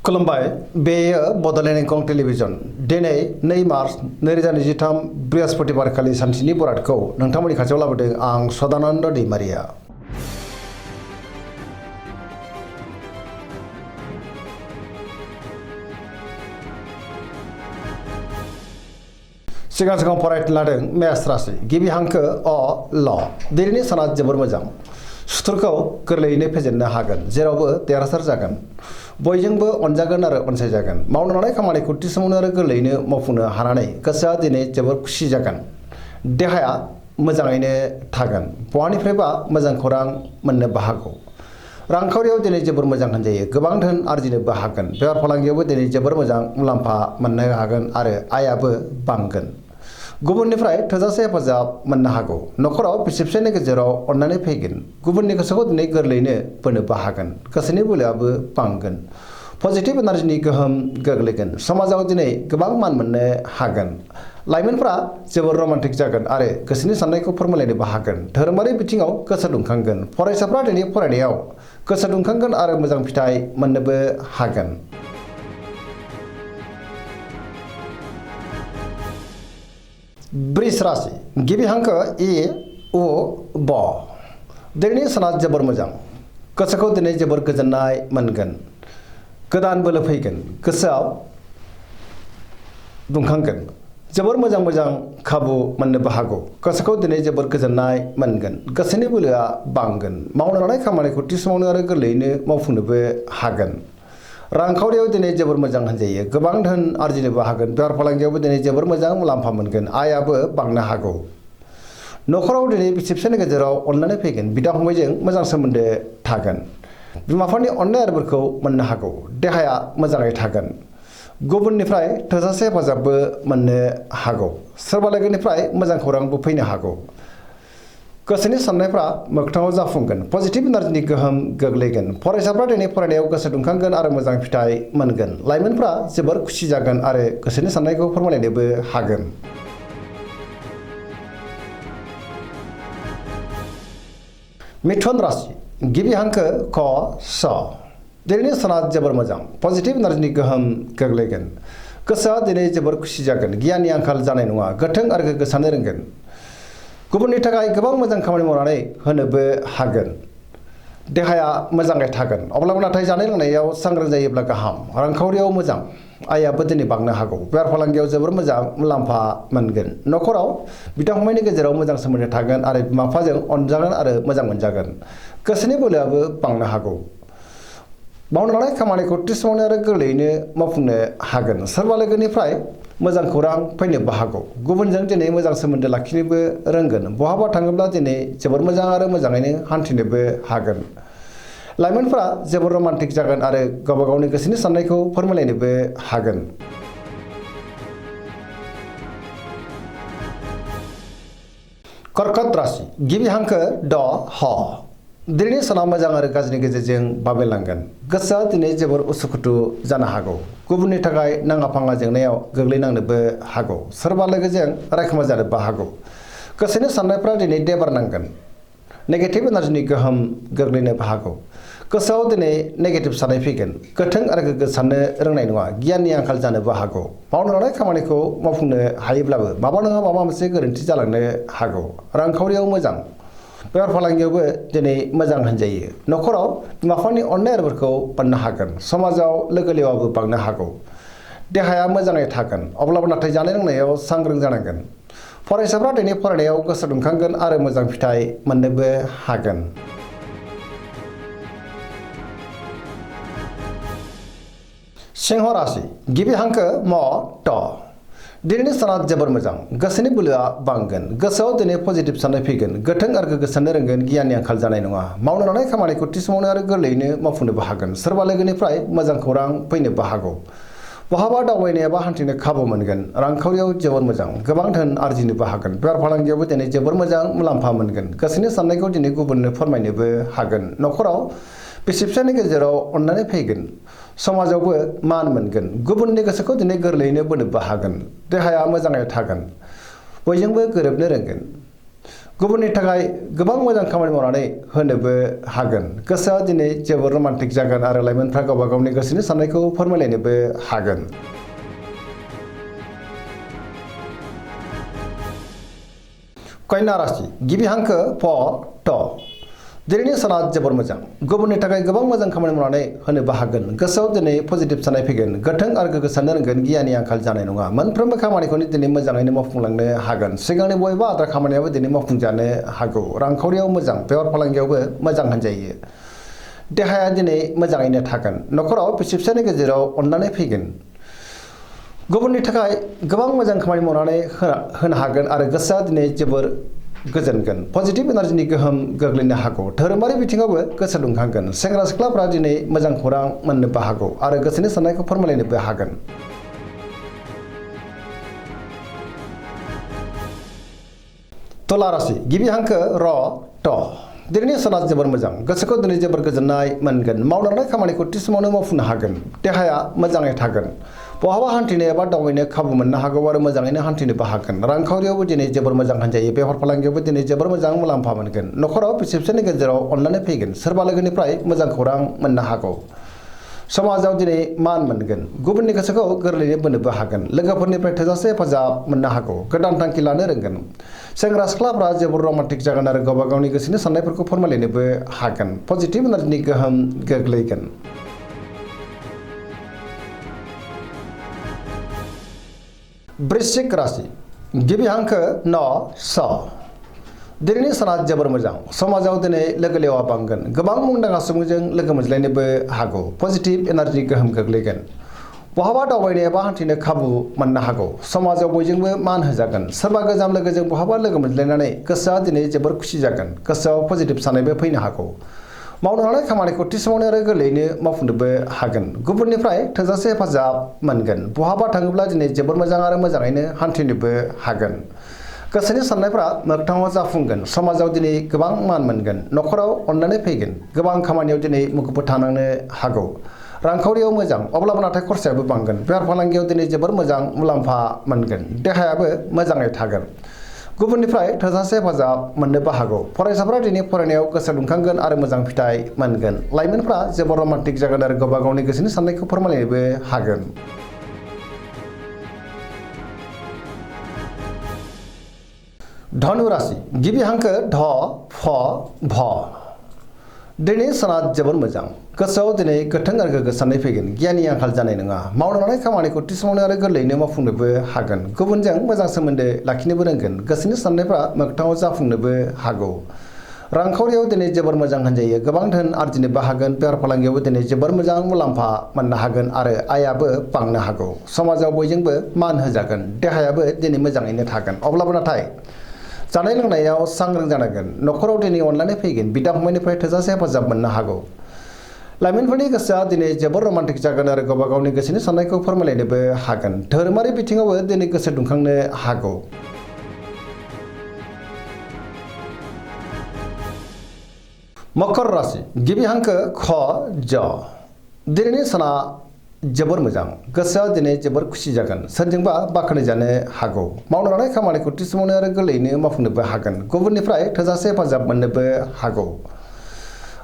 खुलुमबाय बेयो बड'लेण्ड इंखं टेलिभिजन दिनै 2 मार्च 2023 बृहस्पतिबार खालि सानसेनि बरादखौ नोंथांमोननि खाथियाव लाबोदों आं सदानन्द दैमारिया। सिगां फरायनो लादों मेष राशि गिबि हांखो अ ल दिनैनि साना जोबोर मोजां सुथुरखौ गोरलैयैनो फेजेननो हागोन जेरावबो देरहासार जागोन बयजोंबो अनजागोन आरो अनसायजागोन मावनो लानाय खामानिखौ थि समावनो आरो गोरलैयैनो मावफुंनो हानानै गोसोआ दिनै जोबोर खुसि जागोन देहाया मोजाङैनो थागोन बहानिफ्रायबा मोजां खौरां मोननो हागौ रांखावरियाव दिनै जोबोर मोजां होनजायो गोबां धोन आरजिनोबो हागोन बेफार फालांगियावबो दिनै जोबोर मोजां मुलाम्फा मोननो हागोन आरो आयाबो बांगोन गुबुननिफ्राय थोजासे हेफाजाब मोननो हागौ नखराव बिसि फिसायनि गेजेराव अननानै फैगोन गुबुननि गोसोखौ दिनै गोरलैयैनो बोनोबो हागोन गोसोनि बोलोआबो बांगोन पजिटिभ एनार्जिनि गोहोम गोग्लैगोन समाजाव दिनै गोबां मान मोननो हागोन लाइमोनफ्रा जोबोर रमान्टिक जागोन आरो गोसोनि साननायखौ फोरमायलायनोबो हागोन धोरोमारि बिथिङाव गोसो दुंखांगोन फरायसाफ्रा दिनै फरायनायाव गोसो दुंखांगोन आरो मोजां फिथाइ मोननोबो हागोन। वृष राशि गिबि हांखो इ उ ब दिनैनि साना जोबोर मोजां गोसोखौ दिनै जोबोर गोजोननाय मोनगोन गोदान बोलो फैगोन गोसोआव दुंखांगोन जोबोर मोजां खाबु मोननोबो हागौ गोसोखौ दिनै जोबोर गोजोननाय मोनगोन गोसोनि बोलोआ बांगोन मावनो लानाय खामानिखौ थि समावनो आरो गोरलैयैनो मावफुंनोबो हागोन रांखावरियाव दिनै जोबोर मोजां होनजायो गोबां धोन आरजिनोबो हागोन बेफार फालांगियावबो दिनै जोबोर मोजां मुलाम्फा मोनगोन आयाबो बांनो हागौ नखराव दिनै बिसि फिसायनि गेजेराव अननानै फैगोन बिदा फंबायजों मोजां सोमोन्दो थागोन बिमा-बिफानि अननाय आरिफोरखौ मोननो हागौ देहाया मोजाङै थागोन गुबुननिफ्राय थोजासे हेफाजाबबो मोननो हागौ सोरबा लोगोनिफ्राय मोजां खौरांबो फैनो हागौ गोसोनि साननायफ्रा मोगथाङाव जाफुंगोन पजिटिभ एनार्जिनि गोहोम गोग्लैगोन फरायसाफ्रा दिनै फरायनायाव गोसो दुंखांगोन आरो मोजां फिथाइ मोनगोन लाइमोनफ्रा जोबोर खुसि जागोन आरो गोसोनि साननायखौ फोरमायलायनोबो हागोन। मिथुन राशि गिबि हांखो क स दिनैनि साना जोबोर मोजां पजिटिभ एनार्जिनि गोहोम गोग्लैगोन गोसोआ दिनै जोबोर खुसि जागोन गियाननि आंखाल जानाय नङा गोथों आरो गोग्गो साननो रोंगोन गुबुननि थाखाय गोबां मोजां खामानि मावनानै होनोबो हागोन देहाया मोजाङै थागोन अब्लाबो नाथाय जानाय लोंनायाव सांग्रां जायोब्ला गाहाम रांखावरियाव मोजां आयाबो दिनै बांनो हागौ बेफार फालांगियाव जोबोर मोजां मुलाम्फा मोनगोन नखराव बिदा फंबायनि गेजेराव मोजां सोमोन्दो थागोन आरो बिमा बिफाजों अनजागोन आरो मोजां मोनजागोन गोसोनि बोलोआबो बांनो हागौ मावनो लानाय खामानिखौ थि समावनो आरो गोरलैयैनो मावफुंनो हागोन सोरबा लोगोनिफ्राय मोजां खौरां फैनोबो हागौ गुबुनजों दिनै मोजां सोमोन्दो लाखिनोबो रोंगोन बहाबा थाङोब्ला दिनै जोबोर मोजां आरो मोजाङैनो हान्थिनोबो हागोन लाइमोनफ्रा जोबोर रमान्टिक जागोन आरो गावबा गावनि गोसोनि साननायखौ फोरमायलायनोबो हागोन। कर्कट राशि गिबि हांखो ड ह दिनैनि साना मोजां आरो गाज्रिनि गेजेरजों बाबेनलांगोन गोसोआ दिनै जोबोर उसुखुथु जानो हागौ गुबुननि थाखाय नाङा फाङा जेंनायाव गोग्लैनांनोबो हागौ सोरबा लोगोजों रायखोमा जानोबो हागौ गोसोनि साननायफ्रा दिनै देबार नांगोन नेगेटिभ एनार्जिनि गोहोम गोग्लैनोबो हागौ गोसोआव दिनै नेगेटिभ साननाय फैगोन गोथों आरो गोग्गो साननो रोंनाय नङा गियाननि आंखाल जानोबो हागौ मावनो लानाय खामानिखौ मावफुंनो हायोब्लाबो माबा नङा माबा मोनसे गोरोन्थि जालांनो हागौ रांखावरियाव मोजां बेफार फालांगियावबो दिनै मोजां होनजायो नखराव बिमा बिफानि अननाय आरिफोरखौ मोननो हागोन समाजाव लोगो लेवाबो बांनो हागौ देहाया मोजाङै थागोन अब्लाबो नाथाय जानाय लोंनायाव सांग्रां जानांगोन फरायसाफ्रा दिनै फरायनायाव गोसो दुंखांगोन आरो मोजां फिथाइ मोननोबो हागोन। सिंह राशि गिबि हांखो म ट दिनैनि साना जोबोर मोजां गोसोनि बोलोआ बांगोन गोसोआव दिनै पजिटिभ साननाय फैगोन गोथों आरो गोग्गो साननो रोंगोन गियाननि आंखाल जानाय नङा मावनो लानाय खामानिखौ थि समावनो आरो गोरलैयैनो मावफुंनोबो हागोन सोरबा लोगोनिफ्राय मोजां खौरां फैनोबो हागौ बहाबा दावबायनो एबा हान्थिनो खाबु मोनगोन रांखावरियाव जोबोर मोजां गोबां धोन आरजिनोबो हागोन बेफार फालांगियावबो दिनै जोबोर मोजां मुलाम्फा मोनगोन गोसोनि साननायखौ दिनै गुबुननो फोरमायनोबो हागोन नखराव बिसि फिसायनि गेजेराव अननानै फैगोन समाजावबो मान मोनगोन गुबुननि गोसोखौ दिनै गोरलैयैनो बोनोबो हागोन देहाया मोजाङै थागोन बयजोंबो गोरोबनो रोंगोन गुबुननि थाखाय गोबां मोजां खामानि मावनानै होनोबो हागोन गोसोआ दिनै जोबोर रमान्टिक जागोन आरो लाइमोनफ्रा गावबा गावनि गोसोनि साननायखौ फोरमायलायनोबो हागोन। कन्या राशि गिबि हांखो फ ट दिनैनि साना जोबोर मोजां गुबुननि थाखाय गोबां मोजां खामानि मावनानै होनोबो हागोन गोसोआव दिनै पजिटिभ साननाय फैगोन गोथों आरो गोग्गो साननो रोंगोन गियाननि आंखाल जानाय नङा मोनफ्रोमबो खामानिखौनो दिनै मोजाङैनो मावफुंलांनो हागोन सिगांनि बबेबा आद्रा खामानियाबो दिनै मावफुंजानो हागौ रांखावरियाव मोजां बेफार फालांगियावबो मोजां होनजायो देहाया दिनै मोजाङैनो थागोन नखराव बिसि फिसायनि गेजेराव अननानै फैगोन गुबुननि थाखाय गोबां मोजां खामानि मावनानै होनो हागोन आरो गोसोआ दिनै जोबोर गोजोनगोन पजिटिभ एनार्जिनि गोहोम गोग्लैनो हागौ धोरोमारि बिथिङावबो गोसो दुंखांगोन सेंग्रा सिख्लाफ्रा दिनै मोजां खौरां मोननोबो हागौ आरो गोसोनि साननायखौ फोरमायलायनोबो हागोन। तुला राशि गिबि हांखो र ट दिनैनि साना जोबोर मोजां गोसोखौ दिनै जोबोर गोजोननाय मोनगोन मावलांनाय खामानिखौ थि समावनो मावफुंनो हागोन देहाया मोजाङै थागोन बहाबा हान्थिनो एबा दावबायनो खाबु मोननो हागौ आरो मोजाङैनो हान्थिनोबो हागोन रांखावरियावबो दिनै जोबोर मोजां होनजायो बेफार फालांगियावबो दिनै जोबोर मोजां मुलाम्फा मोनगोन नखराव बिसि फिसायनि गेजेराव अननानै फैगोन सोरबा लोगोनिफ्राय मोजां खौरां मोननो हागौ समाजाव दिनै मान मोनगोन गुबुननि गोसोखौ गोरलैयै बोनोबो हागोन लोगोफोरनिफ्राय थोजासे हेफाजाब मोननो हागौ गोदान थांखि लानो रोंगोन सेंग्रा सिख्लाफ्रा जोबोर रमान्टिक जागोन आरो गावबा गावनि गोसोनि साननायफोरखौ फोरमायलायनोबो हागोन पजिटिभ एनार्जिनि गोहोम गोग्लैगोन। वृश्चिक राशि गिबि हांखो न स दिनैनि साना जोबोर मोजां समाजाव दिनै लोगो लेवा बांगोन गोबां मुंदांखा सुबुंजों लोगो मोनज्लायनोबो हागौ पजिटिभ एनार्जि गोहोम गोग्लैगोन बहाबा दावबायनो एबा हान्थिनो खाबु मोननो हागौ समाजाव बयजोंबो मान होजागोन सोरबा गोजाम लोगोजों बहाबा लोगो मोनज्लायनानै गोसोआ दिनै जोबोर खुसि जागोन गोसोआव पजिटिभ साननायबो फैनो हागौ मावनो हानाय खामानिखौ थि समावनो आरो गोरलैयैनो मावफुंनोबो हागोन गुबुननिफ्राय थोजासे हेफाजाब मोनगोन बहाबा थाङोब्ला दिनै जोबोर मोजां आरो मोजाङैनो हान्थिनोबो हागोन गोसोनि साननायफ्रा मोगथाङाव जाफुंगोन समाजाव दिनै गोबां मान मोनगोन नखराव अननानै फैगोन गोबां खामानियाव दिनै मुखुब थानांनो हागौ रांखावरियाव मोजां अब्लाबो नाथाय खरसायाबो बांगोन बेफार फालांगियाव दिनै जोबोर मोजां मुलाम्फा मोनगोन देहायाबो मोजाङै थागोन गुबुननिफ्राय थोजासे हेफाजाब मोननोबो हागौ फरायसाफ्रा दिनै फरायनायाव गोसो दुंखांगोन आरो मोजां फिथाइ मोनगोन लाइमोनफ्रा जोबोर रमान्टिक जागोन आरो गावबा गावनि गोसोनि साननायखौ फोरमायनोबो हागोन। धनु राशि गिबि हांखो ध फ भ दिनै साना जोबोर मोजां गोसोआव दिनै गोथों आरो गोग्गो साननाय फैगोन गियाननि आंखाल जानाय नङा मावनो हानाय खामानिखौ थि समावनो आरो गोरलैयैनो मावफुंनोबो हागोन गुबुनजों मोजां सोमोन्दो लाखिनोबो रोंगोन गोसोनि साननायफ्रा मोगथाङाव जाफुंनोबो हागौ रांखावरियाव दिनै जोबोर मोजां होनजायो गोबां धोन आरजिनोबो हागोन बेफार फालांगियावबो दिनै जोबोर मोजां मुलाम्फा मोननो हागोन आरो आयाबो बांनो हागौ समाजाव बयजोंबो मान होजागोन देहायाबो दिनै मोजाङैनो थागोन अब्लाबो नाथाय जानाय लोंनायाव सांग्रां जानांगोन नखराव दिनै अननानै फैगोन बिदा फंबायनिफ्राय थोजासे हेफाजाब मोननो हागौ लाइमोनफोरनि गोसोआ दिनै जोबोर रमान्टिक जागोन आरो गावबा गावनि गोसोनि साननायखौ फोरमायलायनोबो हागोन धोरोमारि बिथिङावबो दिनै गोसो दुंखांनो हागौ। मकर राशि गिबि हांखो ख ज दिनैनि साना जोबोर मोजां गोसोआ दिनै जोबोर खुसि जागोन सोरजोंबा बाख्नायजानो हागौ मावनो हानाय खामानिखौ थि समावनो आरो गोरलैयैनो मावफुंनोबो हागोन गुबुननिफ्राय थोजासे हेफाजाब मोननोबो हागौ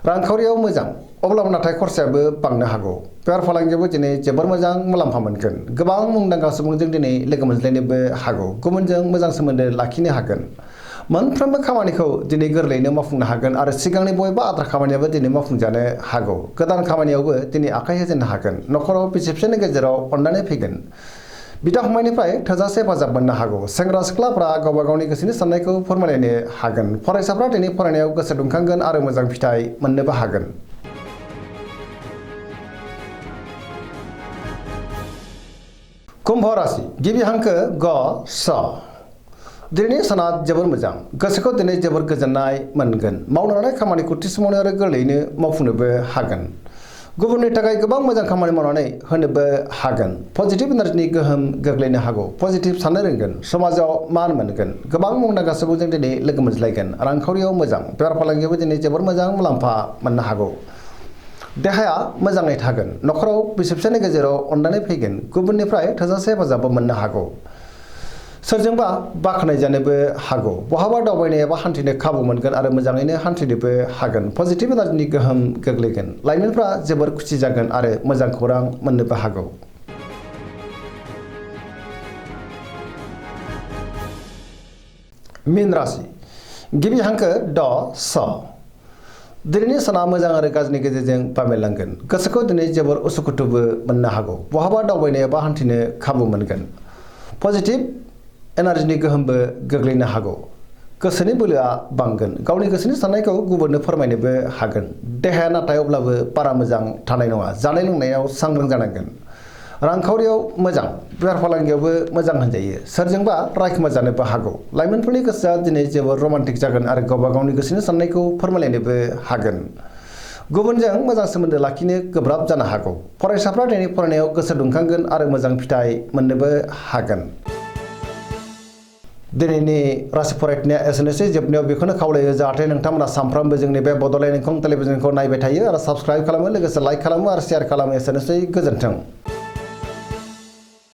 रांखावरियाव मोजां अब्लाबो नाथाय खरसायाबो बांनो हागौ बेफार फालांगियावबो दिनै जोबोर मोजां मुलाम्फा मोनगोन गोबां मुंदांखा सुबुंजों दिनै लोगो मोनज्लायनोबो हागौ गुबुनजों मोजां सोमोन्दो लाखिनो हागोन मोनफ्रोमबो खामानिखौ दिनै गोरलैयैनो मावफुंनो हागोन आरो सिगांनि बबेबा आद्रा खामानियाबो दिनै मावफुंजानो हागौ गोदान खामानियावबो दिनै आखाइ होजेननो हागोन नखराव बिसि फिसायनि गेजेराव अननानै फैगोन बिदा फंबायनिफ्राय थोजासे हेफाजाब मोननो हागौ सेंग्रा सिख्लाफ्रा गावबा गावनि गोसोनि साननायखौ फोरमायलायनो हागोन फरायसाफ्रा दिनै फरायनायाव गोसो दुंखांगोन आरो मोजां फिथाइ मोननोबो हागोन। कुम्भ राशि गिबि हांखो ग स दिनैनि साना जोबोर मोजां गोसोखौ दिनै जोबोर गोजोननाय मोनगोन मावनो हानाय खामानिखौ थि समावनो आरो गोरलैयैनो मावफुंनोबो हागोन गुबुननि थाखाय गोबां मोजां खामानि मावनानै होनोबो हागोन पजिटिभ एनार्जिनि गोहोम गोग्लैनो हागौ पजिटिभ साननो रोंगोन समाजाव मान मोनगोन गोबां मुंदांखा सुबुंजों दिनै लोगो मोनज्लायगोन रांखावरियाव मोजां बेफार फालांगियावबो दिनै जोबोर मोजां मुलाम्फा मोननो हागौ देहाया मोजाङै थागोन नखराव बिसि फिसायनि गेजेराव अननानै फैगोन गुबुननिफ्राय थोजासे हेफाजाबबो मोननो हागौ सोरजोंबा बाख्नाय जानोबो हागौ बहाबा दावबायनो एबा हान्थिनो खाबु मोनगोन आरो मोजाङैनो हान्थिनोबो हागोन पजिटिभ एनार्जिनि गोहोम गोग्लैगोन लाइमोनफ्रा जोबोर खुसि जागोन आरो मोजां खौरां मोननोबो हागौ। मीन राशि गिबि हांखो ड स दिनैनि साना मोजां आरो गाज्रिनि गेजेरजों बाबेनलांगोन गोसोखौ दिनै जोबोर उसुखुथुबो मोननो हागौ बहाबा दावबायनो एबा हान्थिनो खाबु मोनगोन पजिटिभ एनार्जिनि गोहोमबो गोग्लैनो हागौ गोसोनि बोलोआ बांगोन गावनि गोसोनि साननायखौ गुबुननो फोरमायनोबो हागोन देहाया नाथाय अब्लाबो बारा मोजां थानाय नङा जानाय लोंनायाव सांग्रां जानांगोन रांखावरियाव मोजां बेफार फालांगियावबो मोजां होनजायो सोरजोंबा रायखुमा जानोबो हागौ लाइमोनफोरनि गोसोआ दिनै जोबोर रमान्टिक जागोन आरो गावबा गावनि गोसोनि साननायखौ फोरमायलायनोबो हागोन गुबुनजों मोजां सोमोन्दो लाखिनो गोब्राब जानो हागौ फरायसाफ्रा दिनै फरायनायाव गोसो दुंखांगोन आरो मोजां फिथाइ मोननोबो हागोन। दिनैनि राशि फरायनाया एसेनोसै जोबनायाव बेखौनो खावलायो जाहाथे नोंथांमोना सानफ्रामबो जोंनि बे बड'लेण्ड इंखं टेलिभिजनखौ नायबाय थायो आरो साबस्क्राइब खालामो लोगोसे लाइक खालामो आरो शेयार खालामो एसेनोसै गोजोन्थों।